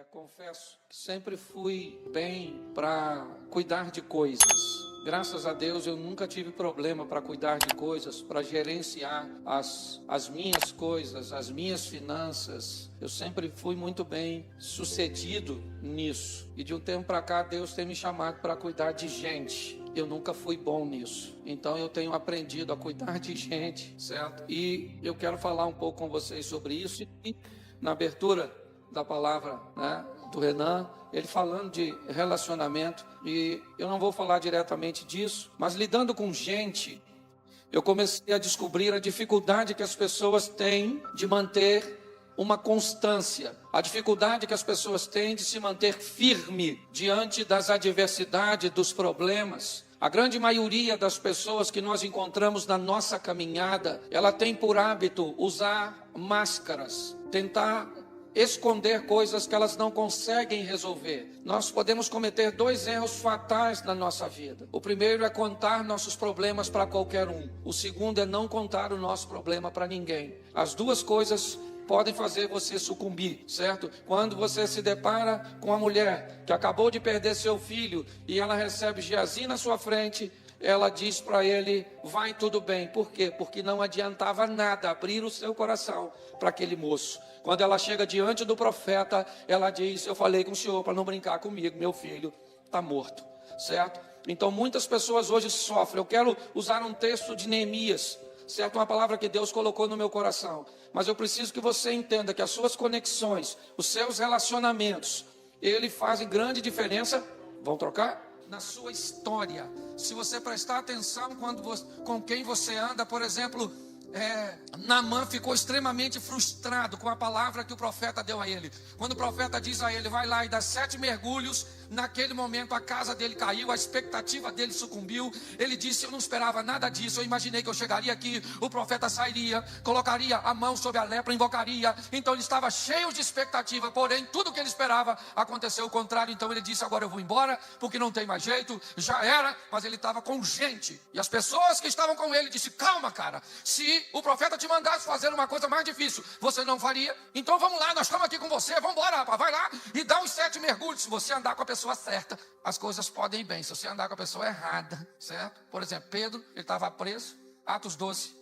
Confesso que sempre fui bem para cuidar de coisas. Graças a Deus eu nunca tive problema para cuidar de coisas, para gerenciar as minhas coisas, as minhas finanças. Eu sempre fui muito bem sucedido nisso. E de um tempo para cá Deus tem me chamado para cuidar de gente. Eu nunca fui bom nisso. Então eu tenho aprendido a cuidar de gente, certo? E eu quero falar um pouco com vocês sobre isso. E na abertura da palavra, do Renan, ele falando de relacionamento, e eu não vou falar diretamente disso, mas lidando com gente, eu comecei a descobrir a dificuldade que as pessoas têm de manter uma constância, a dificuldade que as pessoas têm de se manter firme diante das adversidades, dos problemas. A grande maioria das pessoas que nós encontramos na nossa caminhada, ela tem por hábito usar máscaras, tentar esconder coisas que elas não conseguem resolver. Nós podemos cometer 2 erros fatais na nossa vida. O primeiro é contar nossos problemas para qualquer um. O segundo é não contar o nosso problema para ninguém. As duas coisas podem fazer você sucumbir, certo? Quando você se depara com uma mulher que acabou de perder seu filho e ela recebe Geazi na sua frente, ela diz para ele, vai tudo bem. Por quê? Porque não adiantava nada abrir o seu coração para aquele moço. Quando ela chega diante do profeta, ela diz, eu falei com o senhor para não brincar comigo, meu filho está morto, certo? Então muitas pessoas hoje sofrem. Eu quero usar um texto de Neemias, certo? Uma palavra que Deus colocou no meu coração. Mas eu preciso que você entenda que as suas conexões, os seus relacionamentos, eles fazem grande diferença. Vão trocar? Na sua história. Se você prestar atenção com quem você anda, por exemplo, Naamã ficou extremamente frustrado com a palavra que o profeta deu a ele. Quando o profeta diz a ele, vai lá e dá 7 mergulhos, naquele momento a casa dele caiu, a expectativa dele sucumbiu. Ele disse, eu não esperava nada disso, eu imaginei que eu chegaria aqui, o profeta sairia, colocaria a mão sobre a lepra, invocaria. Então ele estava cheio de expectativa, porém tudo que ele esperava aconteceu o contrário. Então ele disse, agora eu vou embora, porque não tem mais jeito, já era. Mas ele estava com gente, e as pessoas que estavam com ele disse, calma cara, se o profeta te mandasse fazer uma coisa mais difícil, você não faria? Então vamos lá, nós estamos aqui com você, vamos embora rapaz, vai lá e dá uns 7 mergulhos. Se você andar com a pessoa certa, as coisas podem ir bem. Se você andar com a pessoa errada, certo? Por exemplo, Pedro, ele estava preso, Atos 12,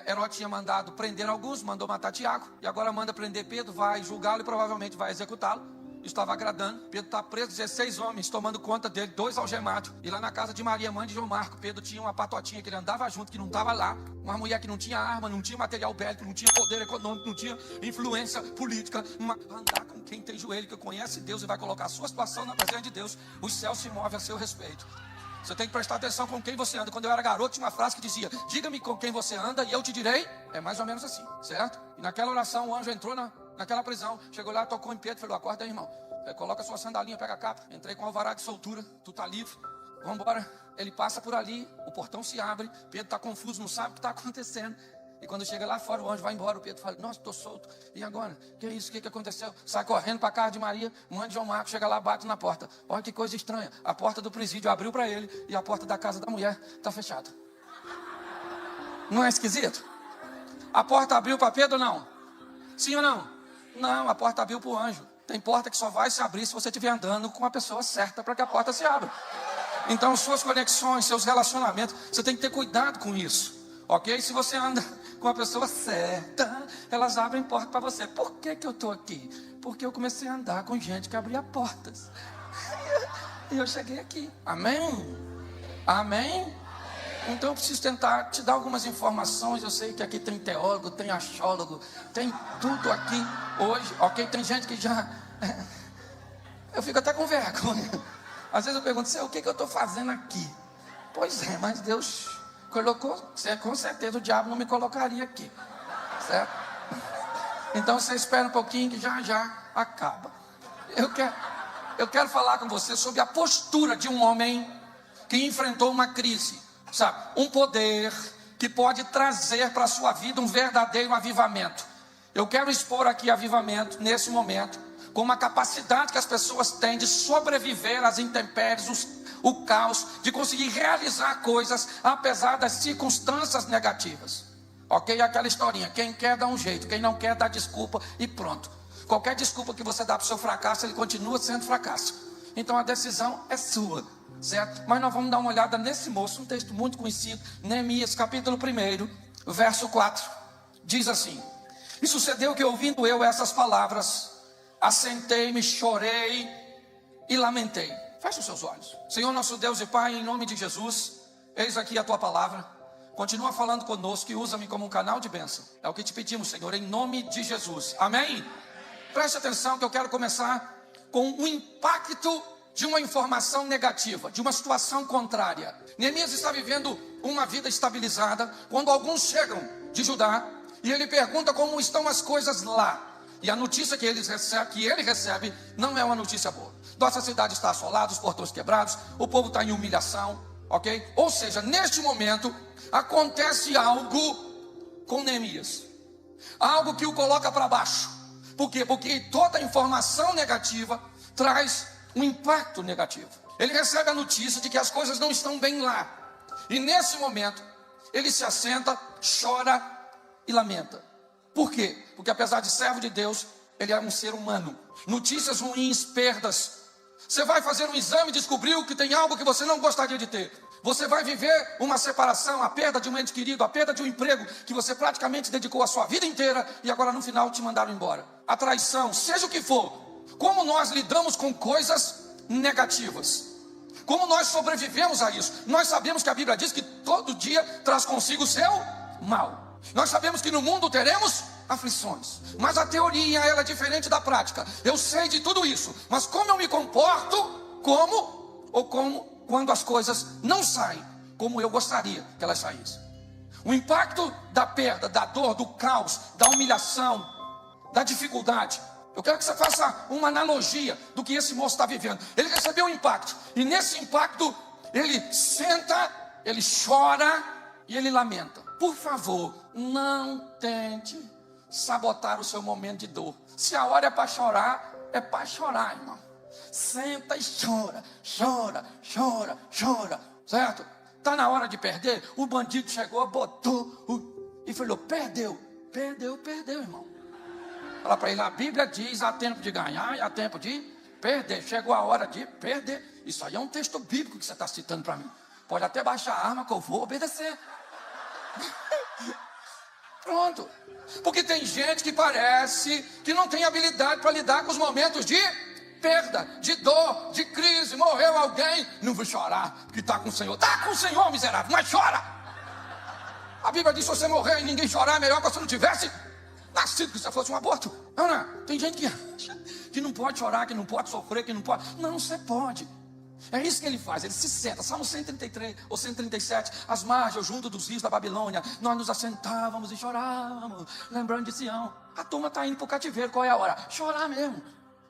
Herodes tinha mandado prender alguns, mandou matar Tiago, e agora manda prender Pedro, vai julgá-lo e provavelmente vai executá-lo. Estava agradando, Pedro está preso, 16 homens tomando conta dele, 2 algemados. E lá na casa de Maria, mãe de João Marco, Pedro tinha uma patotinha que ele andava junto, que não estava lá. Uma mulher que não tinha arma, não tinha material bélico, não tinha poder econômico, não tinha influência política. Andar com quem tem joelho, que conhece Deus e vai colocar a sua situação na presença de Deus, os céus se movem a seu respeito. Você tem que prestar atenção com quem você anda. Quando eu era garoto, tinha uma frase que dizia, diga-me com quem você anda e eu te direi. É mais ou menos assim, certo? E naquela oração o anjo entrou naquela prisão, chegou lá, tocou em Pedro e falou, acorda aí irmão, coloca sua sandalinha, pega a capa. Entrei com o alvará de soltura, tu tá livre, vamos embora. Ele passa por ali, o portão se abre, Pedro está confuso, não sabe o que está acontecendo. E quando chega lá fora, o anjo vai embora, o Pedro fala, nossa, estou solto, e agora? Que é isso, o que aconteceu? Sai correndo para a casa de Maria, mãe de João Marcos, chega lá, bate na porta. Olha que coisa estranha, a porta do presídio abriu para ele, e a porta da casa da mulher está fechada. Não é esquisito? A porta abriu para Pedro ou não? Sim ou não? Não, a porta abriu para o anjo. Tem porta que só vai se abrir se você estiver andando com a pessoa certa para que a porta se abra. Então suas conexões, seus relacionamentos, você tem que ter cuidado com isso. Ok? Se você anda com a pessoa certa, elas abrem porta para você. Por que eu estou aqui? Porque eu comecei a andar com gente que abria portas. E eu cheguei aqui. Amém? Amém? Então eu preciso tentar te dar algumas informações. Eu sei que aqui tem teólogo, tem astrólogo, tem tudo aqui hoje. Ok? Tem gente que já... Eu fico até com vergonha. Às vezes eu pergunto, o que eu estou fazendo aqui? Pois é, mas Deus... colocou, com certeza o diabo não me colocaria aqui, certo? Então você espera um pouquinho que já acaba. Eu quero falar com você sobre a postura de um homem que enfrentou uma crise, sabe? Um poder que pode trazer para a sua vida um verdadeiro avivamento. Eu quero expor aqui avivamento nesse momento, com uma capacidade que as pessoas têm de sobreviver às intempéries, o caos, de conseguir realizar coisas apesar das circunstâncias negativas. Ok? Aquela historinha, quem quer dá um jeito, quem não quer dá desculpa e pronto. Qualquer desculpa que você dá para o seu fracasso, ele continua sendo fracasso. Então a decisão é sua, certo? Mas nós vamos dar uma olhada nesse moço, um texto muito conhecido, Neemias capítulo 1, verso 4. Diz assim: e sucedeu que, ouvindo eu essas palavras, assentei-me, chorei e lamentei. Feche os seus olhos. Senhor nosso Deus e Pai, em nome de Jesus, eis aqui a tua palavra. Continua falando conosco e usa-me como um canal de bênção. É o que te pedimos, Senhor, em nome de Jesus. Amém? Preste atenção que eu quero começar com o impacto de uma informação negativa, de uma situação contrária. Neemias está vivendo uma vida estabilizada quando alguns chegam de Judá e ele pergunta como estão as coisas lá. E a notícia que ele recebe não é uma notícia boa. Nossa cidade está assolada, os portões quebrados, o povo está em humilhação, ok? Ou seja, neste momento acontece algo com Neemias, algo que o coloca para baixo. Por quê? Porque toda informação negativa traz um impacto negativo. Ele recebe a notícia de que as coisas não estão bem lá, e nesse momento ele se assenta, chora e lamenta. Por quê? Porque apesar de servo de Deus, ele é um ser humano. Notícias ruins, perdas. Você vai fazer um exame e descobriu que tem algo que você não gostaria de ter. Você vai viver uma separação, a perda de um ente querido, a perda de um emprego que você praticamente dedicou a sua vida inteira e agora no final te mandaram embora. A traição, seja o que for. Como nós lidamos com coisas negativas? Como nós sobrevivemos a isso? Nós sabemos que a Bíblia diz que todo dia traz consigo o seu mal. Nós sabemos que no mundo teremos aflições, mas a teoria ela é diferente da prática. Eu sei de tudo isso, mas como eu me comporto, como quando as coisas não saem como eu gostaria que elas saíssem. O impacto da perda, da dor, do caos, da humilhação, da dificuldade. Eu quero que você faça uma analogia do que esse moço está vivendo. Ele recebeu um impacto, e nesse impacto ele senta, ele chora e ele lamenta. Por favor, não tente sabotar o seu momento de dor. Se a hora é para chorar, irmão. Senta e chora, chora, chora, chora, certo? Está na hora de perder? O bandido chegou, botou e falou: perdeu, irmão. Fala para ele, a Bíblia diz: há tempo de ganhar e há tempo de perder. Chegou a hora de perder. Isso aí é um texto bíblico que você está citando para mim. Pode até baixar a arma que eu vou obedecer. Pronto. Porque tem gente que parece que não tem habilidade para lidar com os momentos de perda, de dor, de crise. Morreu alguém, não vou chorar porque está com o Senhor. Está com o Senhor, miserável, mas chora. A Bíblia diz: se você morrer e ninguém chorar, é melhor que você não tivesse nascido, que você fosse um aborto. Não. Tem gente que acha que não pode chorar, que não pode sofrer, que não pode. Não, você pode. É isso que ele faz, ele se senta. Salmo 133 ou 137, às margens, junto dos rios da Babilônia, nós nos assentávamos e chorávamos, lembrando de Sião. A turma está indo para o cativeiro, qual é a hora? Chorar mesmo.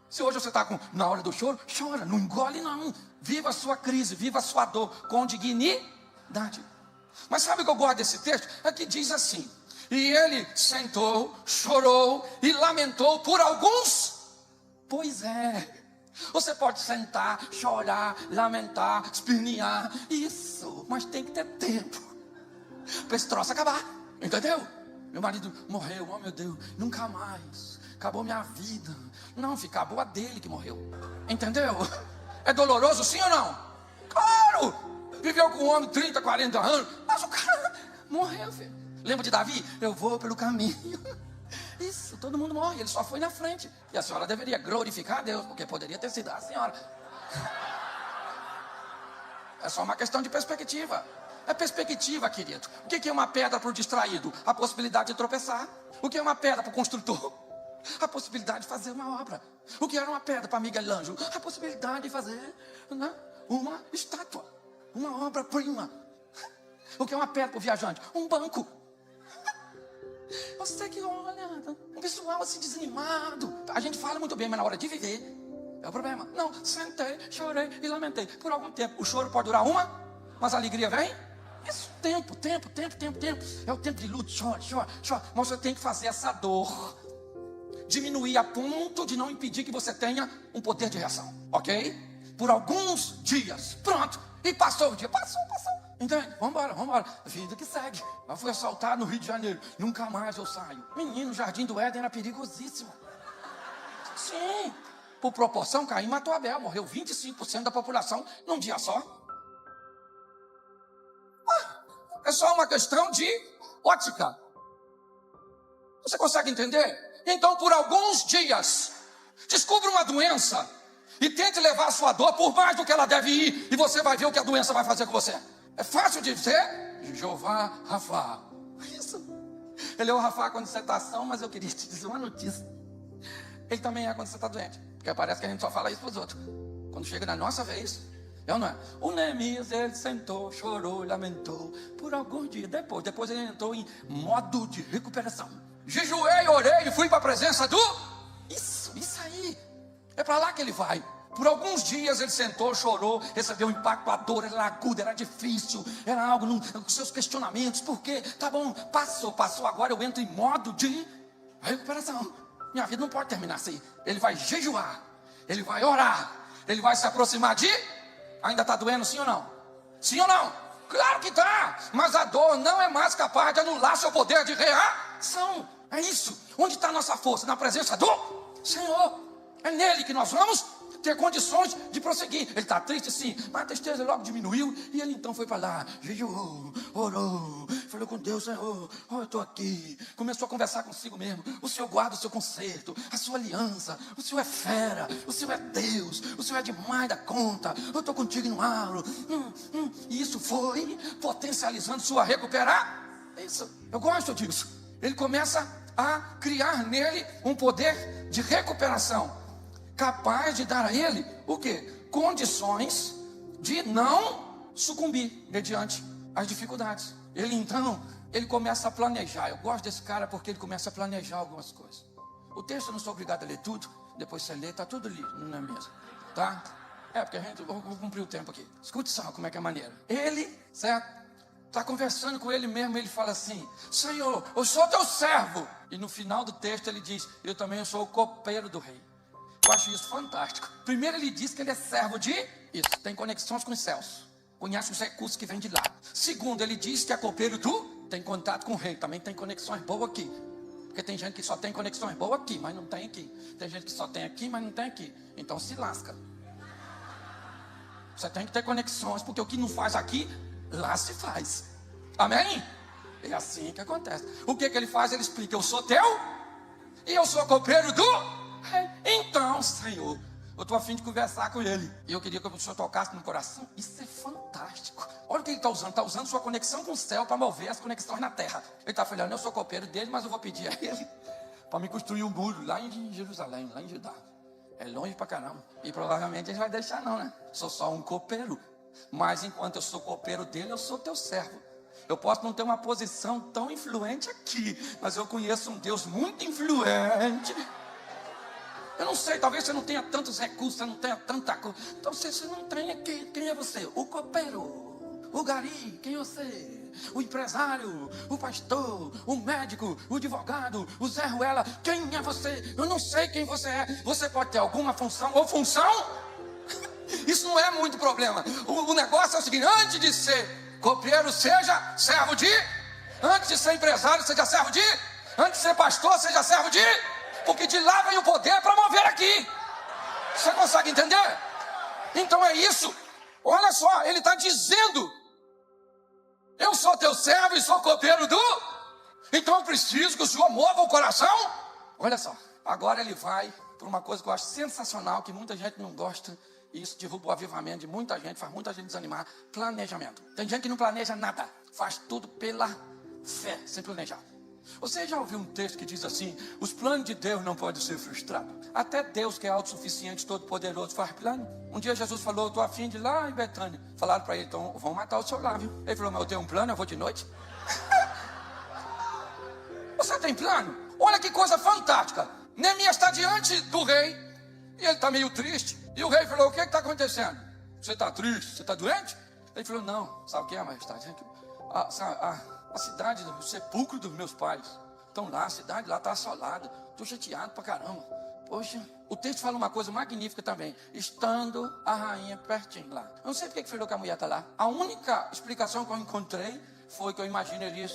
Se hoje você está na hora do choro, chora, não engole não. Viva a sua crise, viva a sua dor com dignidade. Mas sabe o que eu gosto desse texto? É que diz assim: e ele sentou, chorou e lamentou por alguns. Pois é. Você pode sentar, chorar, lamentar, espernear, isso, mas tem que ter tempo para esse troço acabar, entendeu? Meu marido morreu, oh meu Deus, nunca mais, acabou minha vida. Não, fica boa dele que morreu, entendeu? É doloroso sim ou não? Claro! Viveu com um homem 30, 40 anos, mas o cara morreu, filho. Lembra de Davi? Eu vou pelo caminho. Isso, todo mundo morre, ele só foi na frente. E a senhora deveria glorificar a Deus, porque poderia ter sido a senhora. É só uma questão de perspectiva. É perspectiva, querido. O que é uma pedra para o distraído? A possibilidade de tropeçar. O que é uma pedra para o construtor? A possibilidade de fazer uma obra. O que era uma pedra para Miguel Ângelo? A possibilidade de fazer uma estátua, uma obra-prima. O que é uma pedra para o viajante? Um banco. Você que olha, um pessoal assim desanimado. A gente fala muito bem, mas na hora de viver é o problema. Não, sentei, chorei e lamentei. Por algum tempo, o choro pode durar mas a alegria vem. Isso, tempo. É o tempo de luto, chora. Mas você tem que fazer essa dor diminuir a ponto de não impedir que você tenha um poder de reação, ok? Por alguns dias, pronto. E passou o dia, passou. Entende? Vambora. Vida que segue. Eu fui assaltado no Rio de Janeiro. Nunca mais eu saio. Menino, o Jardim do Éden era perigosíssimo. Sim. Por proporção, Caim matou Abel. Morreu 25% da população num dia só. É só uma questão de ótica. Você consegue entender? Então, por alguns dias, descubra uma doença e tente levar a sua dor por mais do que ela deve ir, e você vai ver o que a doença vai fazer com você. É fácil de dizer? Jeová Rafa. Isso. Ele é o Rafa quando você está são, mas eu queria te dizer uma notícia. Ele também é quando você está doente, porque parece que a gente só fala isso para os outros. Quando chega na nossa vez, é ou não é? O Neemias, ele sentou, chorou, lamentou por alguns dias. Depois ele entrou em modo de recuperação. Jejuei, orei e fui para a presença do... Isso aí. É para lá que ele vai. Por alguns dias ele sentou, chorou, recebeu um impacto, a dor era aguda, era difícil, era algo com seus questionamentos. Por quê? Tá bom, passou, agora eu entro em modo de recuperação. Minha vida não pode terminar assim. Ele vai jejuar, ele vai orar, ele vai se aproximar de... Ainda está doendo, sim ou não? Sim ou não? Claro que está, mas a dor não é mais capaz de anular seu poder de reação. É isso. Onde está a nossa força? Na presença do Senhor. É nele que nós vamos ter condições de prosseguir. Ele está triste, sim, mas a tristeza logo diminuiu. E ele então foi para lá, jejuou, orou, falou com Deus: Senhor, eu estou aqui. Começou a conversar consigo mesmo. O Senhor guarda o seu conserto, a sua aliança. O Senhor é fera, o Senhor é Deus, o Senhor é demais da conta. Eu estou contigo e não abro. E isso foi potencializando sua recuperar. Isso, eu gosto disso. Ele começa a criar nele um poder de recuperação, capaz de dar a ele o quê? Condições de não sucumbir mediante as dificuldades. Ele começa a planejar. Eu gosto desse cara porque ele começa a planejar algumas coisas. O texto eu não sou obrigado a ler tudo. Depois você lê, está tudo ali, não é mesmo? Tá? Porque vou cumprir o tempo aqui. Escute só como é que é a maneira. Ele, certo? Está conversando com ele mesmo, ele fala assim: Senhor, eu sou teu servo. E no final do texto ele diz: eu também sou o copeiro do rei. Eu acho isso fantástico. Primeiro ele diz que ele é servo de... Isso, tem conexões com os céus. Conhece os recursos que vêm de lá. Segundo, ele diz que é copeiro do... Tem contato com o rei, também tem conexões boas aqui. Porque tem gente que só tem conexões boas aqui, mas não tem aqui. Tem gente que só tem aqui, mas não tem aqui. Então se lasca. Você tem que ter conexões, porque o que não faz aqui, lá se faz. Amém? É assim que acontece. O que ele faz? Ele explica: eu sou teu e eu sou copeiro do... Então, Senhor, eu estou a fim de conversar com ele. E eu queria que o Senhor tocasse no coração. Isso é fantástico. Olha o que ele está usando. Está usando sua conexão com o céu para mover as conexões na terra. Ele está falando: eu sou copeiro dele, mas eu vou pedir a ele para me construir um muro lá em Jerusalém, lá em Judá. É longe pra caramba. E provavelmente ele vai deixar não, né? Sou só um copeiro. Mas enquanto eu sou copeiro dele, eu sou teu servo. Eu posso não ter uma posição tão influente aqui, mas eu conheço um Deus muito influente. Eu não sei, talvez você não tenha tantos recursos, você não tenha tanta coisa. Então você não tenha, quem é você? O copeiro, o gari, quem é você? O empresário, o pastor, o médico, o advogado, o Zé Ruela. Quem é você? Eu não sei quem você é. Você pode ter alguma função ou função? Isso não é muito problema. O negócio é o seguinte: antes de ser copeiro, seja servo de... Antes de ser empresário, seja servo de... Antes de ser pastor, seja servo de... Porque de lá vem o poder para mover aqui. Você consegue entender? Então é isso. Olha só, ele está dizendo: eu sou teu servo e sou copeiro do... Então eu preciso que o Senhor mova o coração. Olha só, agora ele vai por uma coisa que eu acho sensacional, que muita gente não gosta. E isso derruba o avivamento de muita gente, faz muita gente desanimar. Planejamento. Tem gente que não planeja nada, faz tudo pela fé, sem planejar. Você já ouviu um texto que diz assim: os planos de Deus não podem ser frustrados? Até Deus, que é autossuficiente, todo poderoso, faz plano. Um dia Jesus falou: eu estou a fim de ir lá em Betânia. Falaram para ele: então vão matar o senhor lá, viu? Ele falou: mas eu tenho um plano, eu vou de noite. Você tem plano? Olha que coisa fantástica. Neemias está diante do rei e ele está meio triste. E o rei falou: o que está acontecendo? Você está triste? Você está doente? Ele falou: não. Sabe o que é, majestade? A cidade, o sepulcro dos meus pais estão lá, a cidade lá está assolada. Estou chateado pra caramba. Poxa, o texto fala uma coisa magnífica também: estando a rainha pertinho lá. Eu não sei porque que falou que a mulher está lá. A única explicação que eu encontrei foi que eu imagino Elias,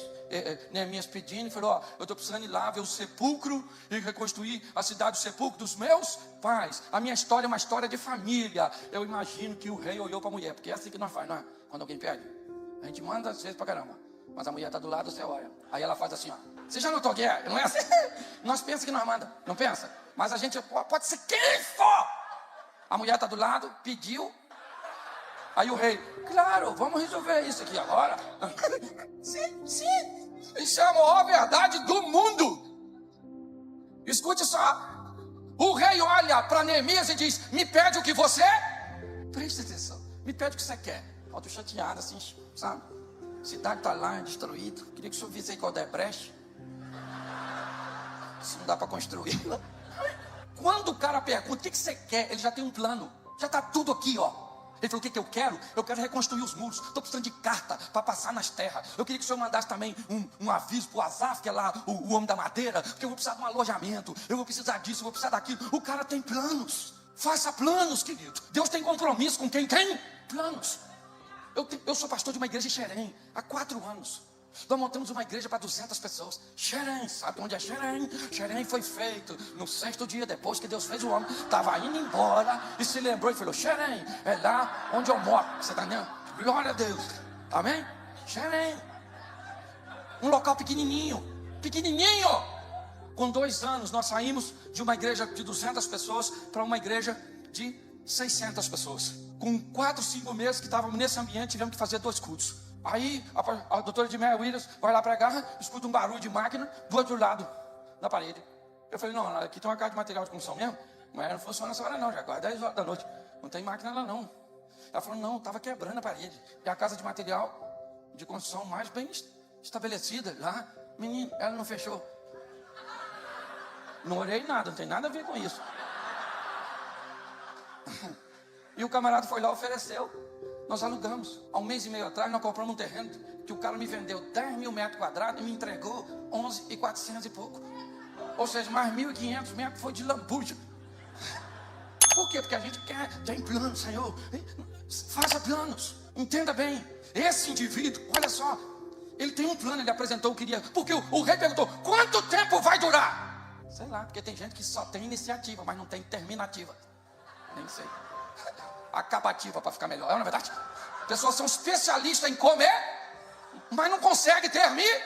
Neemias pedindo, e falou: ó, eu estou precisando ir lá ver o sepulcro e reconstruir a cidade do sepulcro dos meus pais. A minha história é uma história de família. Eu imagino que o rei olhou para a mulher, porque é assim que nós faz, não é? Quando alguém pede, a gente manda às vezes para caramba, mas a mulher está do lado, você olha. Aí ela faz assim, ó. Você já notou que é? Não é assim? Nós pensamos que nós manda, não pensa? Mas a gente pode ser quem for. A mulher está do lado, pediu. Aí o rei, claro, vamos resolver isso aqui agora. Sim. Isso é a maior verdade do mundo. Escute só. O rei olha para Neemias e diz: me pede o que você... Preste atenção. Me pede o que você quer. Eu estou chateado assim, sabe? A cidade está lá, destruída. Queria que o senhor visse aí qual é a brecha. Se não dá para construir. Quando o cara pergunta, o que você quer? Ele já tem um plano. Já está tudo aqui, ó. Ele falou: o que eu quero? Eu quero reconstruir os muros. Estou precisando de carta para passar nas terras. Eu queria que o senhor mandasse também um aviso para o Asaf, que é lá o homem da madeira, porque eu vou precisar de um alojamento, eu vou precisar disso, eu vou precisar daquilo. O cara tem planos. Faça planos, querido. Deus tem compromisso com quem tem planos. Eu sou pastor de uma igreja em Xerém há 4 anos. Nós montamos uma igreja para 200 pessoas. Xerém, sabe onde é Xerém? Xerém foi feito no 6º dia depois que Deus fez o homem. Estava indo embora e se lembrou e falou: Xerém, é lá onde eu moro. Você está entendendo? Glória a Deus. Amém? Xerém. Um local pequenininho. Com 2 anos nós saímos de uma igreja de 200 pessoas para uma igreja de 600 pessoas. Com 4, 5 meses que estávamos nesse ambiente, tivemos que fazer 2 cultos. Aí a doutora de Meia Williams vai lá pregar, escuta um barulho de máquina do outro lado da parede. Eu falei: não, aqui tem uma casa de material de construção mesmo, mas não funciona essa hora não, já quase 10 horas da noite. Não tem máquina lá não. Ela falou: não, estava quebrando a parede. É a casa de material de construção mais bem estabelecida lá. Menino, ela não fechou. Não orei nada, não tem nada a ver com isso. E o camarada foi lá e ofereceu. Nós alugamos. Há 1 mês e meio atrás nós compramos um terreno que o cara me vendeu 10 mil metros quadrados e me entregou 11.400 e pouco. Ou seja, mais 1.500 metros foi de lambuja. Por quê? Porque a gente tem plano, Senhor. Faça planos. Entenda bem. Esse indivíduo, olha só, ele tem um plano, ele apresentou o que queria. Porque o rei perguntou: quanto tempo vai durar? Sei lá, porque tem gente que só tem iniciativa, mas não tem terminativa. Nem sei. Acabativa, para ficar melhor, não é verdade? Pessoas são especialistas em comer, mas não conseguem terminar.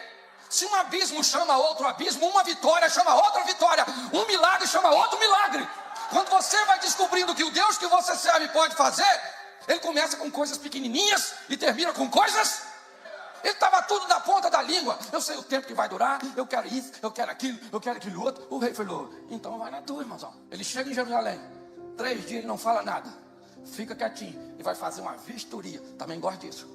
Se um abismo chama outro abismo, uma vitória chama outra vitória, um milagre chama outro milagre. Quando você vai descobrindo que o Deus que você serve pode fazer, ele começa com coisas pequenininhas e termina com coisas... Ele estava tudo na ponta da língua. Eu sei o tempo que vai durar, eu quero isso, eu quero aquilo outro. O rei falou: então vai na tua, irmãozão. Ele chega em Jerusalém, 3 dias ele não fala nada, fica quietinho e vai fazer uma vistoria. Também gosto disso.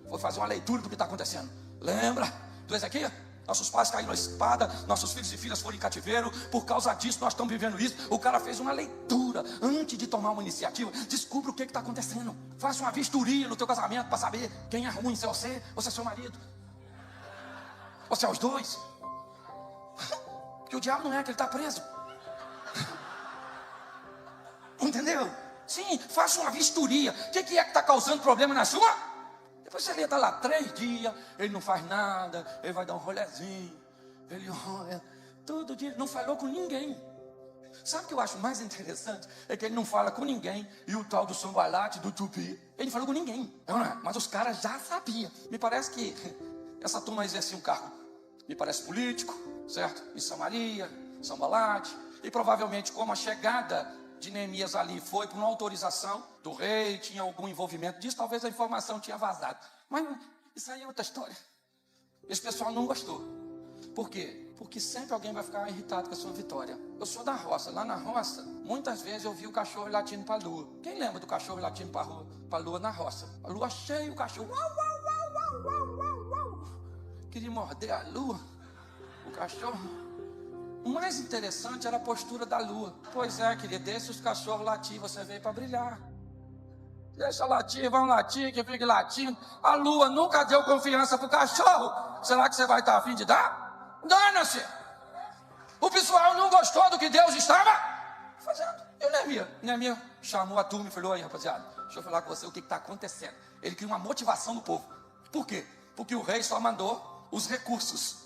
Vou fazer uma leitura do que está acontecendo. Lembra do Ezequiel? Nossos pais caíram na espada, nossos filhos e filhas foram em cativeiro. Por causa disso nós estamos vivendo isso. O cara fez uma leitura antes de tomar uma iniciativa. Descubra o que está acontecendo. Faça uma vistoria no teu casamento para saber quem é ruim, se é você ou se é seu marido, ou se é os dois. Porque o diabo não é que ele está preso. Entendeu? Sim, faça uma vistoria. O que é que está causando problema na sua? Depois você está lá 3 dias, ele não faz nada, ele vai dar um rolezinho, ele olha, todo dia, ele não falou com ninguém. Sabe o que eu acho mais interessante? É que ele não fala com ninguém, e o tal do Sambalate, do Tupi, ele não falou com ninguém, não é? Mas os caras já sabiam. Me parece que essa turma exercia um cargo, me parece político, certo? Em Samaria, Sambalate, e provavelmente como a chegada de Neemias ali foi por uma autorização do rei, tinha algum envolvimento disso, talvez a informação tinha vazado. Mas isso aí é outra história. Esse pessoal não gostou. Por quê? Porque sempre alguém vai ficar irritado com a sua vitória. Eu sou da roça. Lá na roça, muitas vezes eu vi o cachorro latindo para a lua. Quem lembra do cachorro latindo para a lua na roça? A lua cheia, o cachorro queria morder a lua. O cachorro. O mais interessante era a postura da lua. Pois é, querido, deixa os cachorros latir, você veio para brilhar. Deixa latir, vão latir, que fique latindo. A lua nunca deu confiança pro cachorro. Será que você vai estar a fim de dar? Dana-se! O pessoal não gostou do que Deus estava fazendo. E Neemias chamou a turma e falou: aí, rapaziada, deixa eu falar com você o que está acontecendo. Ele cria uma motivação no povo. Por quê? Porque o rei só mandou os recursos,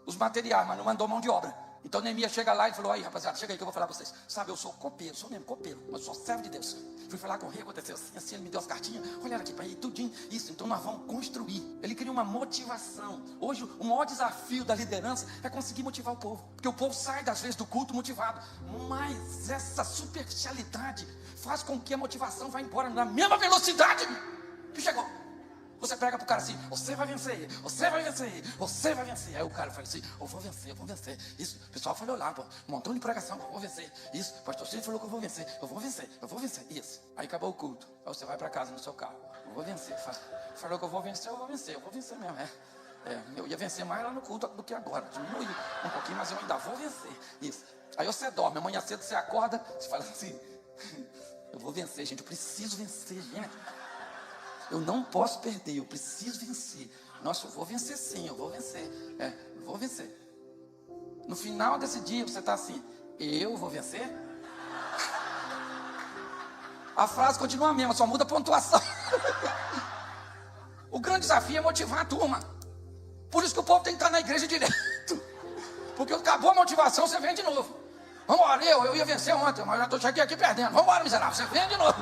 os materiais, mas não mandou mão de obra. Então Neemias chega lá e falou: aí rapaziada, chega aí que eu vou falar para vocês. Sabe, eu sou copeiro, sou mesmo copeiro, mas sou servo de Deus. Fui falar com o rei, aconteceu assim, ele me deu as cartinhas. Olha aqui para ele, tudinho, isso, então nós vamos construir. Ele queria uma motivação. Hoje o maior desafio da liderança é conseguir motivar o povo. Porque o povo sai às vezes do culto motivado. Mas essa superficialidade faz com que a motivação vá embora na mesma velocidade que chegou. Você pega pro cara assim: você vai vencer, você vai vencer, você vai vencer. Aí o cara fala assim: eu vou vencer, eu vou vencer. Isso, o pessoal falou lá, pô, um montão de pregação: eu vou vencer. Isso, o pastor Cid falou que eu vou vencer, eu vou vencer, eu vou vencer. Isso, aí acabou o culto. Aí você vai pra casa no seu carro: eu vou vencer. Falou que eu vou vencer, eu vou vencer, eu vou vencer mesmo. Eu ia vencer mais lá no culto do que agora. Diminuiu um pouquinho, mas eu ainda vou vencer. Isso, aí você dorme, amanhã cedo você acorda, você fala assim: eu vou vencer, gente, eu preciso vencer, gente. Eu não posso perder, eu preciso vencer. Nossa, eu vou vencer sim, eu vou vencer. Eu vou vencer. No final desse dia você está assim: eu vou vencer? A frase continua a mesma, só muda a pontuação. O grande desafio é motivar a turma. Por isso que o povo tem que estar na igreja direto. Porque acabou a motivação, você vem de novo. Vamos embora, eu ia vencer ontem, mas já cheguei aqui perdendo. Vamos embora, miserável, você vem de novo.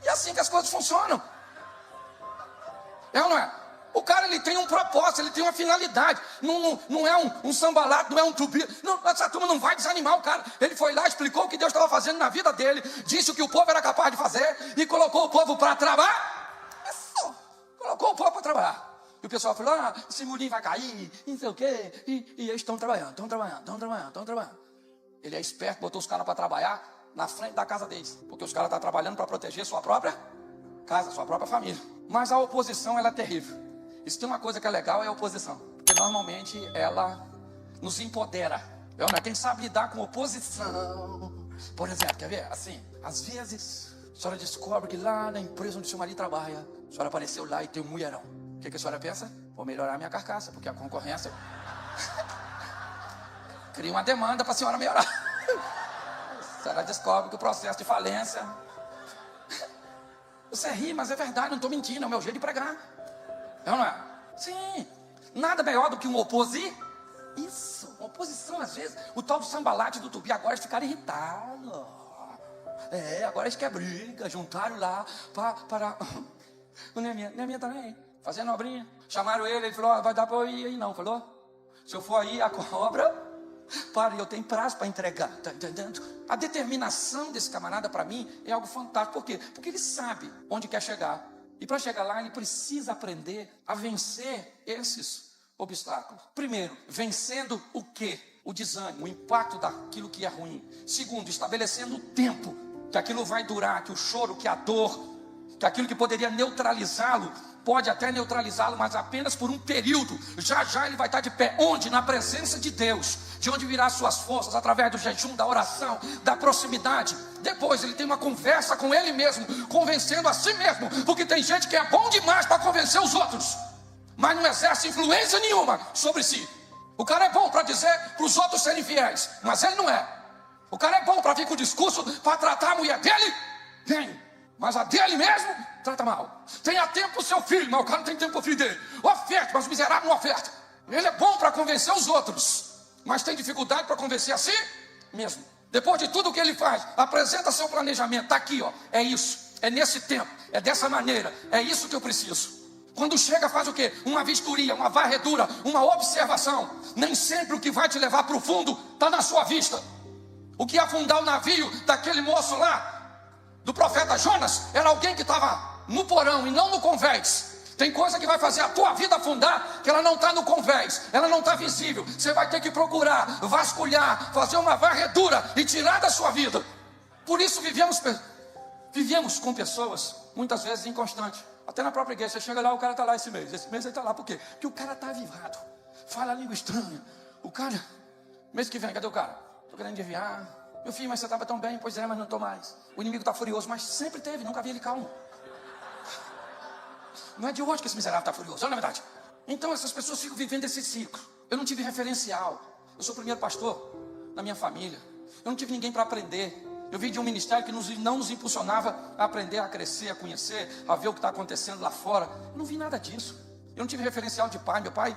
E é assim que as coisas funcionam. É ou não é? O cara, ele tem um propósito, ele tem uma finalidade. Não é um sambalato, não é um tubi. Essa turma não vai desanimar o cara. Ele foi lá, explicou o que Deus estava fazendo na vida dele, disse o que o povo era capaz de fazer e colocou o povo para trabalhar. Isso. Colocou o povo para trabalhar. E o pessoal falou: esse murinho vai cair, não sei o quê. E eles estão trabalhando. Ele é esperto, botou os caras para trabalhar na frente da casa deles, porque os caras estão trabalhando para proteger sua própria casa, sua própria família. Mas a oposição, ela é terrível. Isso tem uma coisa que é legal, é a oposição, porque normalmente ela nos empodera. Quem sabe lidar com oposição, por exemplo, quer ver? Assim, às vezes a senhora descobre que lá na empresa onde seu marido trabalha, a senhora apareceu lá e tem um mulherão. O que a senhora pensa? Vou melhorar a minha carcaça, porque a concorrência cria uma demanda para a senhora melhorar. A senhora descobre que o processo de falência... Você ri, mas é verdade, não estou mentindo, é o meu jeito de pregar. É ou não é? Sim. Nada melhor do que um Isso, uma oposição às vezes. O tal do sambalate do tubi, agora eles ficaram irritados. Agora eles querem briga, juntaram lá para... O Neemias também, fazendo obrinha. Chamaram ele falou: vai dar para eu ir aí não, falou? Se eu for aí, a cobra... eu tenho prazo para entregar, tá entendendo? A determinação desse camarada para mim é algo fantástico. Por quê? Porque ele sabe onde quer chegar. E para chegar lá ele precisa aprender a vencer esses obstáculos. Primeiro, vencendo o quê? O desânimo, o impacto daquilo que é ruim. Segundo, estabelecendo o tempo que aquilo vai durar, que o choro, que a dor, que aquilo que poderia neutralizá-lo, pode até neutralizá-lo, mas apenas por um período. Já já ele vai estar de pé. Onde? Na presença de Deus. De onde virá suas forças? Através do jejum, da oração, da proximidade. Depois ele tem uma conversa com ele mesmo, convencendo a si mesmo. Porque tem gente que é bom demais para convencer os outros, mas não exerce influência nenhuma sobre si. O cara é bom para dizer para os outros serem fiéis, mas ele não é. O cara é bom para vir com discurso para tratar a mulher dele bem, mas a dele mesmo trata mal. Tenha tempo para o seu filho, mas o cara não tem tempo para o filho dele. Oferta, mas o miserável não oferta. Ele é bom para convencer os outros, mas tem dificuldade para convencer a si mesmo. Depois de tudo o que ele faz, apresenta seu planejamento. Está aqui, ó. É isso, é nesse tempo, é dessa maneira, é isso que eu preciso. Quando chega, faz o quê? Uma vistoria, uma varredura, uma observação. Nem sempre o que vai te levar para o fundo está na sua vista. O que ia afundar o navio daquele moço lá, do profeta Jonas, era alguém que estava no porão e não no convés. Tem coisa que vai fazer a tua vida afundar, que ela não está no convés, ela não está visível. Você vai ter que procurar, vasculhar, fazer uma varredura e tirar da sua vida. Por isso vivemos com pessoas muitas vezes inconstantes. Até na própria igreja, você chega lá, o cara está lá esse mês ele está lá, por quê? Porque o cara está avivado, fala a língua estranha. O cara, mês que vem, cadê o cara? Estou querendo enviar. Meu filho, mas você estava tão bem. Pois é, mas não estou mais. O inimigo está furioso, mas sempre teve, nunca vi ele calmo. Não é de hoje que esse miserável está furioso, não é verdade? Então essas pessoas ficam vivendo esse ciclo. Eu não tive referencial. Eu sou o primeiro pastor na minha família. Eu não tive ninguém para aprender. Eu vim de um ministério que não nos impulsionava a aprender, a crescer, a conhecer, a ver o que está acontecendo lá fora. Eu não vi nada disso. Eu não tive referencial de pai. Meu pai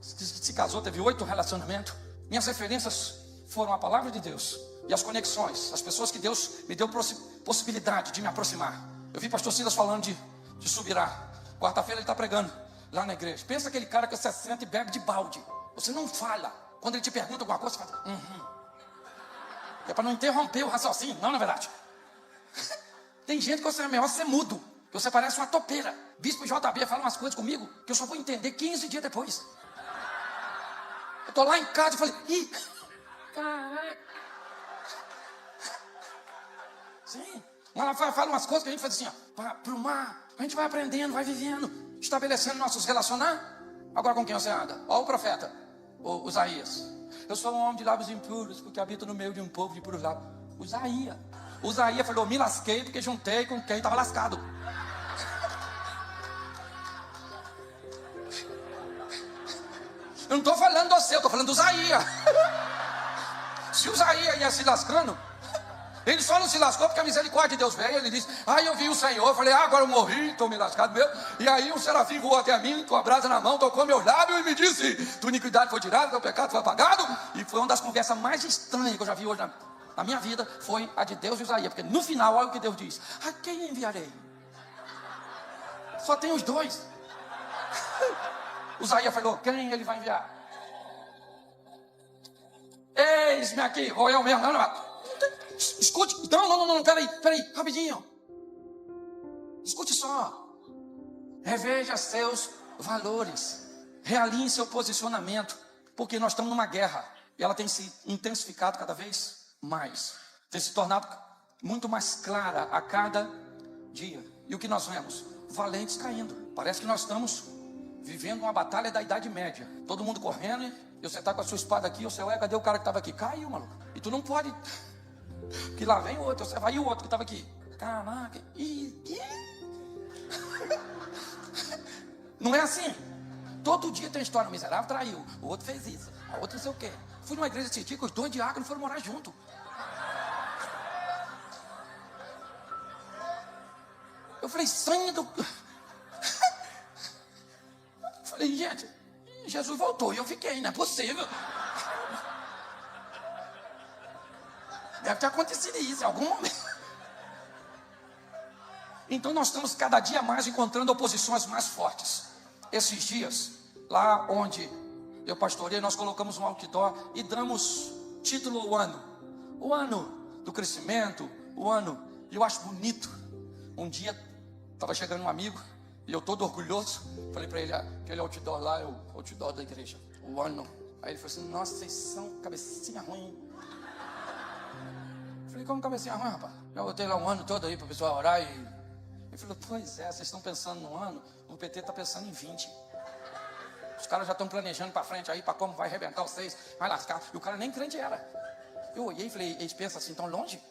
se casou, teve 8 relacionamentos. Minhas referências foram a palavra de Deus e as conexões, as pessoas que Deus me deu possibilidade de me aproximar. Eu vi pastor Silas falando de Subirá. Quarta-feira ele está pregando lá na igreja. Pensa aquele cara que você senta e bebe de balde. Você não fala. Quando ele te pergunta alguma coisa, você fala, É para não interromper o raciocínio, não é verdade? Tem gente que você é melhor ser mudo, que você parece uma topeira. Bispo JB fala umas coisas comigo que eu só vou entender 15 dias depois. Eu estou lá em casa e falei, caraca. Sim, ela fala umas coisas que a gente faz assim, pro mar, a gente vai aprendendo, vai vivendo, estabelecendo nossos relacionar. Agora com quem você anda? Olha o profeta, o Isaías. Eu sou um homem de lábios impuros, porque habito no meio de um povo de puros lábios. Usaías falou, me lasquei porque juntei com quem estava lascado. Eu não estou falando do seu, estou falando do Usaías. Se o Usaías ia se lascando, ele só não se lascou porque a misericórdia de Deus veio. Ele disse, eu vi o Senhor, eu falei, agora eu morri, estou me lascado mesmo. E aí um serafim voou até mim, com a brasa na mão, tocou meu lábio e me disse, tua iniquidade foi tirada, teu pecado foi apagado. E foi uma das conversas mais estranhas que eu já vi hoje na minha vida, foi a de Deus e Usaías. Porque no final, olha o que Deus diz, a quem enviarei? Só tem os dois. Usaías falou, quem ele vai enviar? Eis-me aqui, vou eu mesmo, não. Escute, não, peraí, rapidinho. Escute só. Reveja seus valores. Realinhe seu posicionamento. Porque nós estamos numa guerra. E ela tem se intensificado cada vez mais. Tem se tornado muito mais clara a cada dia. E o que nós vemos? Valentes caindo. Parece que nós estamos vivendo uma batalha da Idade Média. Todo mundo correndo, e você está com a sua espada aqui, você, cadê o cara que estava aqui? Caiu, maluco. E tu não pode... Que lá vem o outro, você vai e o outro que estava aqui. Caraca, não é assim. Todo dia tem história, o miserável traiu, o outro fez isso, a outra não sei o quê. Fui numa igreja esse dia que os 2 diáconos foram morar junto. Eu falei, sangue do... Falei, gente, Jesus voltou e eu fiquei, não é possível. Deve ter acontecido isso em algum momento. Então nós estamos cada dia mais encontrando oposições mais fortes. Esses dias, lá onde eu pastorei, nós colocamos um outdoor e damos título ao ano. O ano do crescimento, o ano, e eu acho bonito. Um dia, estava chegando um amigo, e eu todo orgulhoso, falei para ele, aquele outdoor lá é o outdoor da igreja, o ano. Aí ele falou assim, nossa, vocês são cabecinha ruim. Eu falei, como cabecinha ruim, rapaz? Eu botei lá um ano todo aí para o pessoal orar e... Ele falou, pois é, vocês estão pensando no ano, o PT está pensando em 20. Os caras já estão planejando para frente aí, para como vai arrebentar vocês, vai lascar. E o cara nem crente era. Eu olhei e falei, eles pensam assim, tão longe?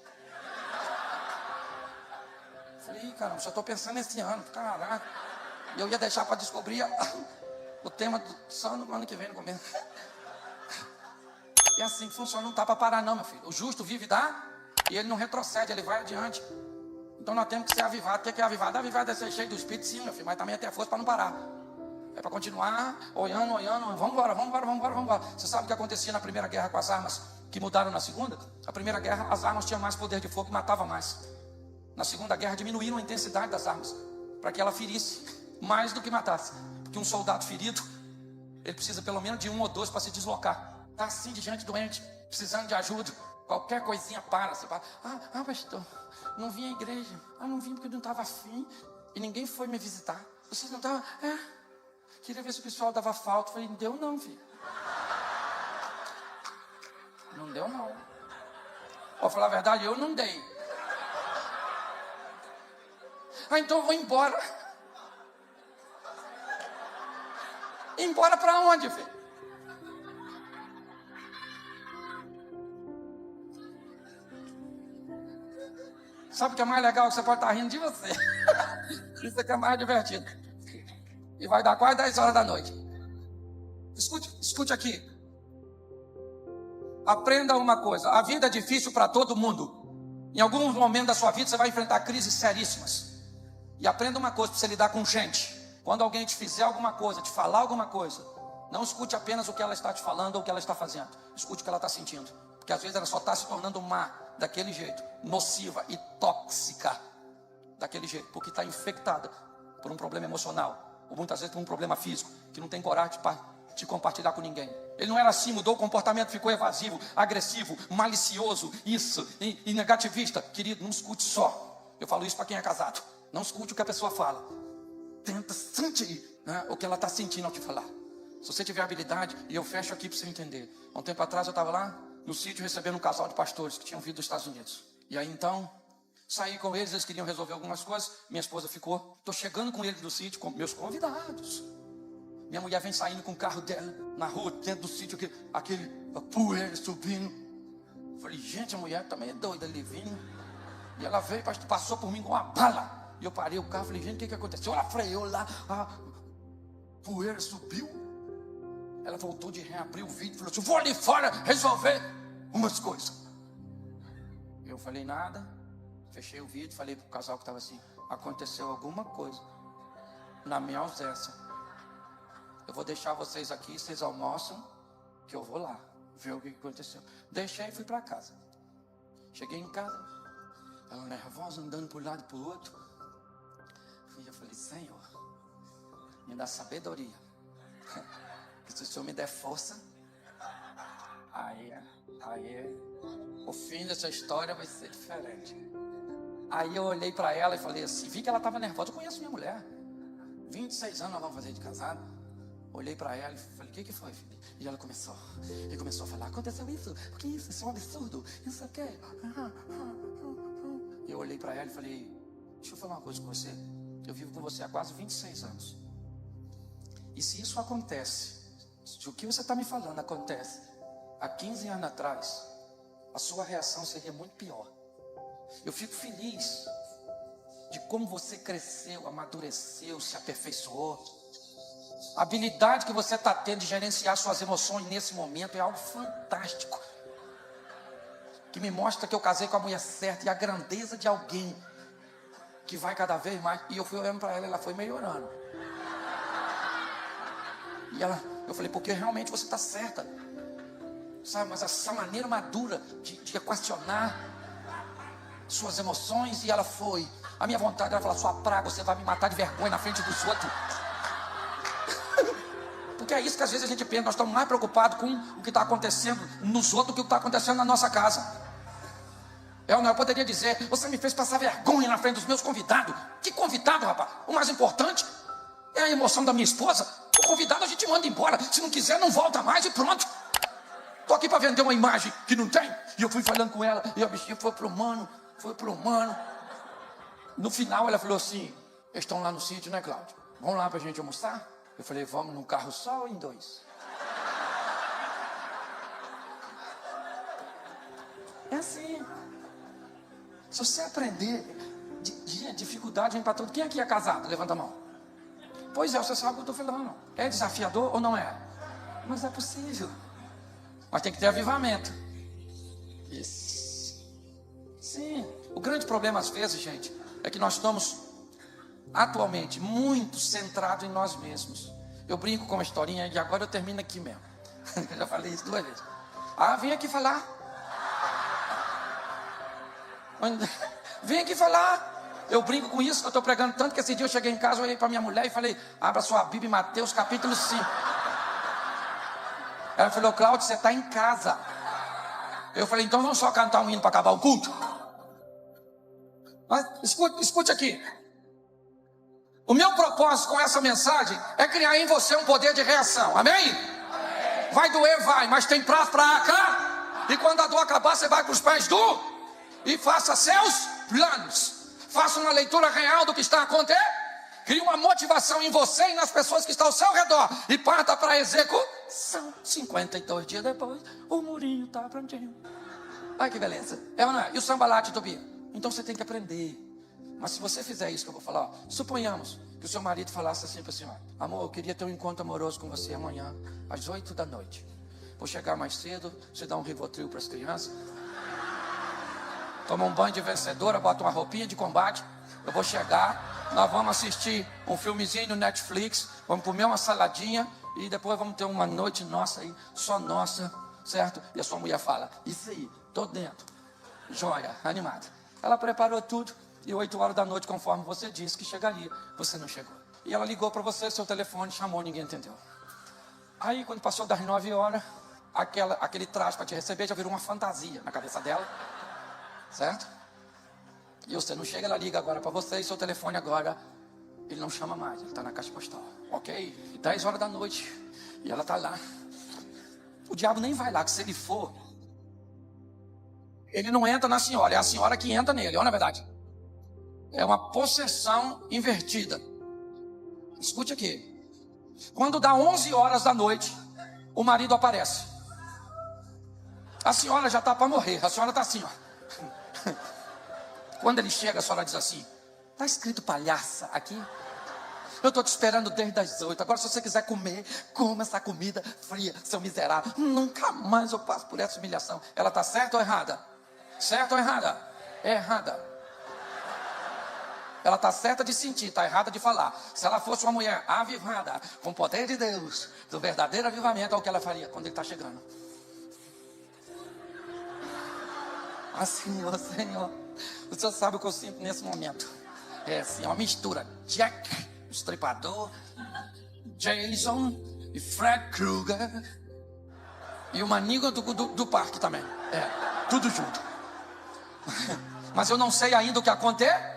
Eu falei, caramba, só estou pensando nesse ano, caraca. E eu ia deixar para descobrir o tema só no ano que vem, no começo. E assim que funciona, não está para parar não, meu filho. O justo vive e dá, e ele não retrocede, ele vai adiante. Então nós temos que ser avivados. O que é avivado? Avivado é ser cheio do Espírito, sim, meu filho, mas também é ter força para não parar. É para continuar olhando, vamos embora. Você sabe o que acontecia na primeira guerra com as armas que mudaram na segunda? A primeira guerra, as armas tinham mais poder de fogo e matavam mais. Na segunda guerra, diminuíram a intensidade das armas, para que ela ferisse mais do que matasse. Porque um soldado ferido, ele precisa pelo menos de 1 ou 2 para se deslocar. Está assim de gente doente, precisando de ajuda. Qualquer coisinha para, você para. Pastor, não vim à igreja. Não vim porque não estava afim. E ninguém foi me visitar. Vocês não estavam... Queria ver se o pessoal dava falta. Falei, não deu não, filho. Não deu não. Vou falar a verdade, eu não dei. Então eu vou embora. Embora para onde, filho? Sabe o que é mais legal? Que você pode estar rindo de você. Isso é que é mais divertido. E vai dar quase 10 horas da noite. Escute aqui. Aprenda uma coisa. A vida é difícil para todo mundo. Em alguns momentos da sua vida você vai enfrentar crises seríssimas. E aprenda uma coisa para você lidar com gente. Quando alguém te fizer alguma coisa, te falar alguma coisa, não escute apenas o que ela está te falando ou o que ela está fazendo. Escute o que ela está sentindo. Porque às vezes ela só está se tornando má daquele jeito, nociva e tóxica daquele jeito, porque está infectada por um problema emocional, ou muitas vezes por um problema físico, que não tem coragem de compartilhar com ninguém. Ele não era assim, mudou o comportamento, ficou evasivo, agressivo, malicioso, isso, e negativista. Querido, não escute só. Eu falo isso para quem é casado. Não escute o que a pessoa fala. Tenta sentir, né, o que ela está sentindo ao te falar. Se você tiver habilidade, e eu fecho aqui para você entender. Há um tempo atrás eu estava lá no sítio recebendo um casal de pastores que tinham vindo dos Estados Unidos. E aí então, saí com eles queriam resolver algumas coisas. Minha esposa ficou. Estou chegando com eles no sítio, com meus convidados. Minha mulher vem saindo com o carro dela na rua, dentro do sítio, aquele poeira subindo. Falei, gente, a mulher também é doida ali vindo. E ela veio, passou por mim com uma bala. E eu parei o carro, falei, gente, o que aconteceu? Ela freou lá, a poeira subiu. Ela voltou de reabrir o vídeo, falou assim, vou ali fora resolver umas coisas. Eu falei nada, fechei o vídeo, falei pro casal que estava assim, aconteceu alguma coisa na minha ausência. Eu vou deixar vocês aqui, vocês almoçam, que eu vou lá ver o que aconteceu. Deixei e fui para casa. Cheguei em casa, ela nervosa, andando por um lado e por outro. E eu falei, Senhor, me dá sabedoria. Que se o Senhor me der força, aí o fim dessa história vai ser diferente. Aí eu olhei para ela e falei assim, vi que ela estava nervosa. Eu conheço minha mulher, 26 anos nós vamos fazer de casado. Olhei para ela e falei, o que foi, filho? E ela começou a falar, aconteceu isso, porque isso é um absurdo, isso aqui. E eu olhei para ela e falei, deixa eu falar uma coisa com você. Eu vivo com você há quase 26 anos. E se isso acontece, se o que você está me falando acontece há 15 anos atrás, a sua reação seria muito pior. Eu fico feliz de como você cresceu, amadureceu, se aperfeiçoou. A habilidade que você está tendo de gerenciar suas emoções nesse momento é algo fantástico. Que me mostra que eu casei com a mulher certa e a grandeza de alguém que vai cada vez mais. E eu fui olhando para ela, ela foi melhorando. E eu falei, porque realmente você está certa. Sabe, mas essa maneira madura de questionar suas emoções. E ela foi. A minha vontade era falar, sua praga, você vai me matar de vergonha na frente dos outros. Porque é isso que às vezes a gente pensa, nós estamos mais preocupados com o que está acontecendo nos outros do que o que está acontecendo na nossa casa. Eu poderia dizer, você me fez passar vergonha na frente dos meus convidados. Que convidado, rapaz? O mais importante é a emoção da minha esposa. O convidado a gente manda embora, se não quiser não volta mais e pronto. Estou aqui para vender uma imagem que não tem. E eu fui falando com ela, e a bichinha foi pro humano. No final ela falou assim, eles estão lá no sítio, né, Cláudio? Vamos lá para a gente almoçar? Eu falei, vamos num carro só ou em dois? É assim. Se você aprender, dificuldade vem para tudo. Quem aqui é casado? Levanta a mão. Pois é, você sabe o que eu estou falando. É desafiador ou não é? Mas é possível. Mas tem que ter avivamento. Isso. Sim. O grande problema às vezes, gente, é que nós estamos atualmente muito centrados em nós mesmos. Eu brinco com uma historinha e agora eu termino aqui mesmo. Eu já falei isso 2 vezes. Vem aqui falar. Vem aqui falar. Eu brinco com isso, eu estou pregando tanto que esse dia eu cheguei em casa, eu olhei para minha mulher e falei, abra sua Bíblia em Mateus capítulo 5. Ela falou, Cláudio, você está em casa. Eu falei, então vamos só cantar um hino para acabar o culto. Mas escute aqui. O meu propósito com essa mensagem é criar em você um poder de reação, amém? Vai doer, vai, mas tem prazo para cá. E quando a dor acabar, você vai para os pés e faça seus planos. Faça uma leitura real do que está acontecendo. Crie uma motivação em você e nas pessoas que estão ao seu redor. E parta para a execução. 52 dias depois, o murinho está prontinho. Ai, que beleza. É ou não é? E o Sambalat, Tobia? Então você tem que aprender. Mas se você fizer isso que eu vou falar, suponhamos que o seu marido falasse assim para a senhora: amor, eu queria ter um encontro amoroso com você amanhã, às 8 da noite. Vou chegar mais cedo, você dá um Rivotril para as crianças. toma um banho de vencedora, bota uma roupinha de combate. Eu vou chegar, nós vamos assistir um filmezinho no Netflix, vamos comer uma saladinha e depois vamos ter uma noite nossa aí, só nossa, certo? E a sua mulher fala, isso aí, tô dentro. Joia, animada. Ela preparou tudo e 8 horas da noite, conforme você disse que chegaria, você não chegou. E ela ligou para você, seu telefone chamou, ninguém entendeu. Aí, quando passou das 9 horas, aquele traje para te receber já virou uma fantasia na cabeça dela, certo? E você não chega, ela liga agora para você e seu telefone agora, ele não chama mais, ele está na caixa postal. Ok, 10 horas da noite e ela está lá. O diabo nem vai lá, que se ele for, ele não entra na senhora, é a senhora que entra nele, olha a verdade. É uma possessão invertida. Escute aqui. Quando dá 11 horas da noite, o marido aparece. A senhora já está para morrer, a senhora está assim, ó. Quando ele chega, a senhora diz assim, está escrito palhaça aqui? Eu estou te esperando desde as 8, agora se você quiser comer, coma essa comida fria, seu miserável. Nunca mais eu passo por essa humilhação. Ela está certa ou errada? Certa ou errada? É errada. Ela está certa de sentir, está errada de falar. Se ela fosse uma mulher avivada, com o poder de Deus, do verdadeiro avivamento, é o que ela faria quando ele está chegando. Ah, Senhor, Senhor, o Senhor sabe o que eu sinto nesse momento. É assim, uma mistura. Jack, o Estripador, Jason e Fred Krueger. E o Manigo do parque também. É, tudo junto. Mas eu não sei ainda o que acontece.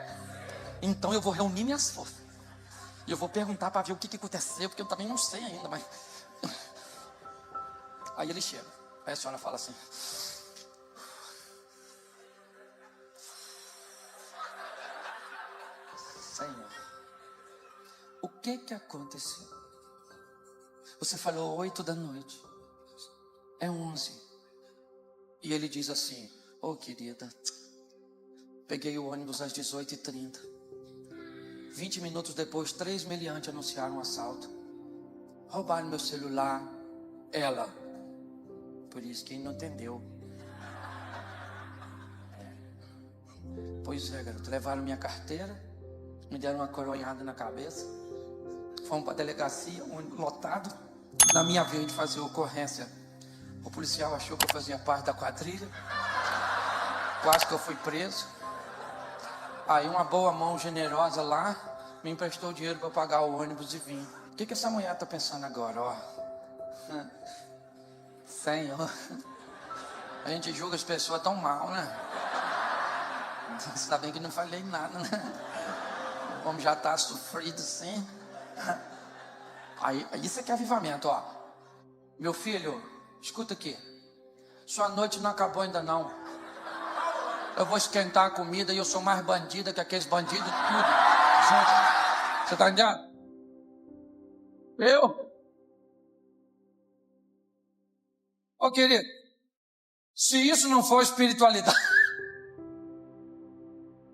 Então eu vou reunir minhas forças. E eu vou perguntar para ver o que aconteceu, porque eu também não sei ainda, mas... Aí ele chega. Aí a senhora fala assim... Senhor, o que aconteceu? Você falou 8 da noite. É 11. E ele diz assim, ô querida, peguei o ônibus às 18h30. 20 minutos depois, 3 meliantes anunciaram um assalto. Roubaram meu celular. Ela. Por isso que ele não entendeu. Pois é, garoto. Levaram minha carteira. Me deram uma coronhada na cabeça. Fomos para a delegacia, um ônibus lotado. Na minha vez de fazer ocorrência, o policial achou que eu fazia parte da quadrilha. Quase que eu fui preso. Aí uma boa mão generosa lá me emprestou dinheiro para pagar o ônibus e vim. O que essa mulher está pensando agora? Ó, Senhor, a gente julga as pessoas tão mal, né? Ainda bem que não falei nada, né? Como já está sofrido assim. Aí, isso aqui é avivamento, ó. Meu filho, escuta aqui. Sua noite não acabou ainda não. Eu vou esquentar a comida e eu sou mais bandida que aqueles bandidos tudo. Você tá entendendo? Eu? Ô querido, se isso não for espiritualidade...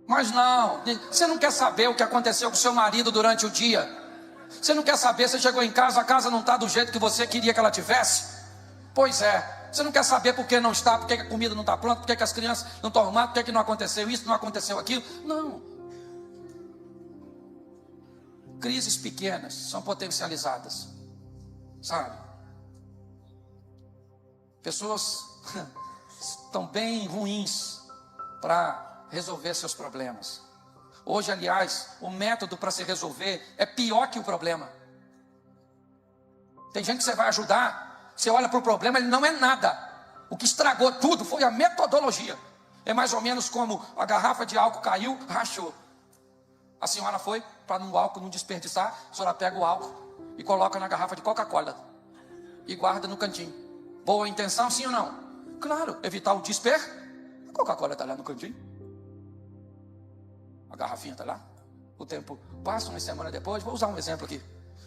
Mas não, você não quer saber o que aconteceu com seu marido durante o dia. Você não quer saber, você chegou em casa, a casa não está do jeito que você queria que ela tivesse. Pois é. Você não quer saber por que não está, por que a comida não está pronta, por que as crianças não estão arrumadas, por que não aconteceu isso, não aconteceu aquilo. Não. Crises pequenas são potencializadas. Sabe? Pessoas estão bem ruins para resolver seus problemas. Hoje, aliás, o método para se resolver é pior que o problema. Tem gente que você vai ajudar... Você olha para o problema, ele não é nada. O que estragou tudo foi a metodologia. É mais ou menos como a garrafa de álcool caiu, rachou. A senhora foi para o álcool não desperdiçar. A senhora pega o álcool e coloca na garrafa de Coca-Cola e guarda no cantinho. Boa intenção, sim ou não? Claro, evitar o desper. A Coca-Cola está lá no cantinho. A garrafinha está lá. O tempo passa, uma semana depois. Vou usar um exemplo aqui.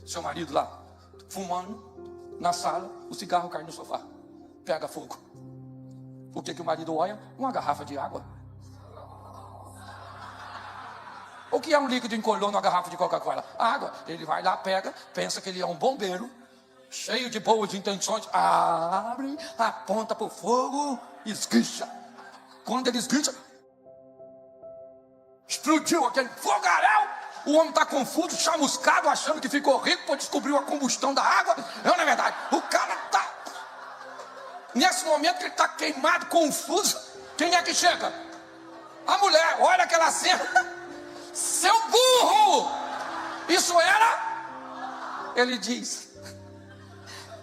Seu marido lá, fumando na sala, o cigarro cai no sofá, pega fogo. O que o marido olha? Uma garrafa de água. O que é um líquido incolor numa garrafa de Coca-Cola? Água. Ele vai lá, pega, pensa que ele é um bombeiro, cheio de boas intenções, abre, aponta para o fogo, esguicha. Quando ele esguicha, explodiu aquele fogaréu. O homem está confuso, chamuscado, achando que ficou rico, pois descobriu a combustão da água. Não é verdade? O cara está... Nesse momento que ele está queimado, confuso, quem é que chega? A mulher. Olha aquela cena. Seu burro! Isso era? Ele diz: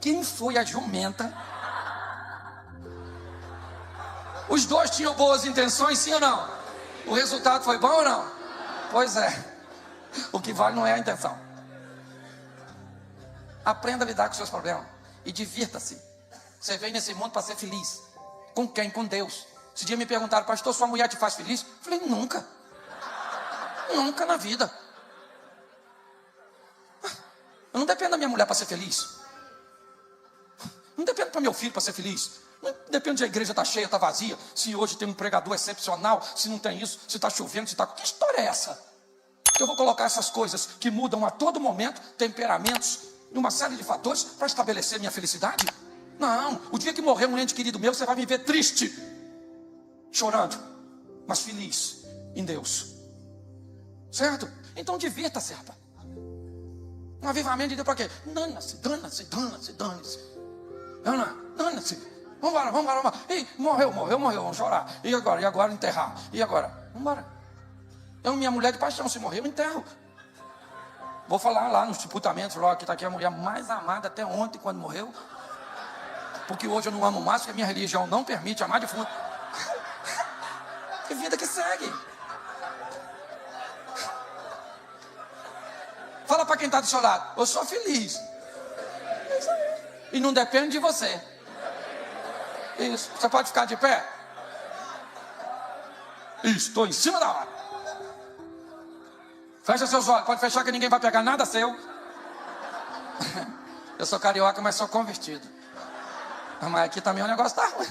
quem foi a jumenta? Os dois tinham boas intenções, sim ou não? O resultado foi bom ou não? Pois é. O que vale não é a intenção. Aprenda a lidar com seus problemas e divirta-se. Você veio nesse mundo para ser feliz. Com quem? Com Deus. Esse dia me perguntaram: pastor, sua mulher te faz feliz? Eu falei: nunca. Nunca na vida. Eu não dependo da minha mulher para ser feliz. Não dependo para meu filho para ser feliz. Não depende se a igreja está cheia, está vazia. Se hoje tem um pregador excepcional. Se não tem isso, se está chovendo, se está... Que história é essa? Eu vou colocar essas coisas que mudam a todo momento, temperamentos, uma série de fatores, para estabelecer minha felicidade? Não. O dia que morrer um ente querido meu, você vai me ver triste, chorando, mas feliz em Deus. Certo? Então divirta-se, rapaz. Um avivamento de Deus para quê? Dana-se, dana-se, dana-se, dane-se. Dana-se. Vambora. Ih, morreu, vamos chorar. E agora enterrar. E agora? Vambora. Eu, minha mulher de paixão, se morrer, eu enterro. Vou falar lá nos sepultamentos, logo que está aqui a mulher mais amada até ontem, quando morreu. Porque hoje eu não amo mais, porque a minha religião não permite amar defunto. Que vida que segue. Fala para quem está do seu lado: eu sou feliz. E não depende de você. Isso. Você pode ficar de pé? Isso, estou em cima da hora. Fecha seus olhos, pode fechar que ninguém vai pegar nada seu. Eu sou carioca, mas sou convertido. Mas aqui também o negócio está ruim.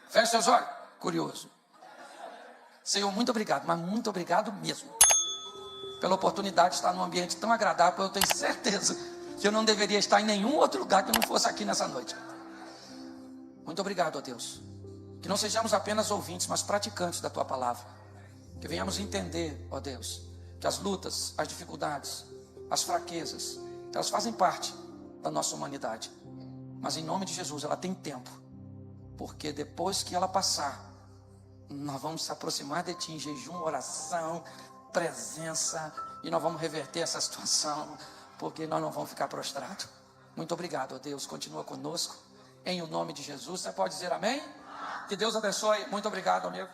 Fecha seus olhos. Curioso. Senhor, muito obrigado, mas muito obrigado mesmo. Pela oportunidade de estar num ambiente tão agradável. Eu tenho certeza que eu não deveria estar em nenhum outro lugar que não fosse aqui nessa noite. Muito obrigado, ó Deus. Que não sejamos apenas ouvintes, mas praticantes da Tua palavra. Que venhamos entender, ó Deus, que as lutas, as dificuldades, as fraquezas, elas fazem parte da nossa humanidade. Mas em nome de Jesus, ela tem tempo. Porque depois que ela passar, nós vamos se aproximar de Ti em jejum, oração, presença. E nós vamos reverter essa situação, porque nós não vamos ficar prostrados. Muito obrigado, ó Deus. Continua conosco. Em o nome de Jesus. Você pode dizer amém? Que Deus abençoe. Muito obrigado, amigo.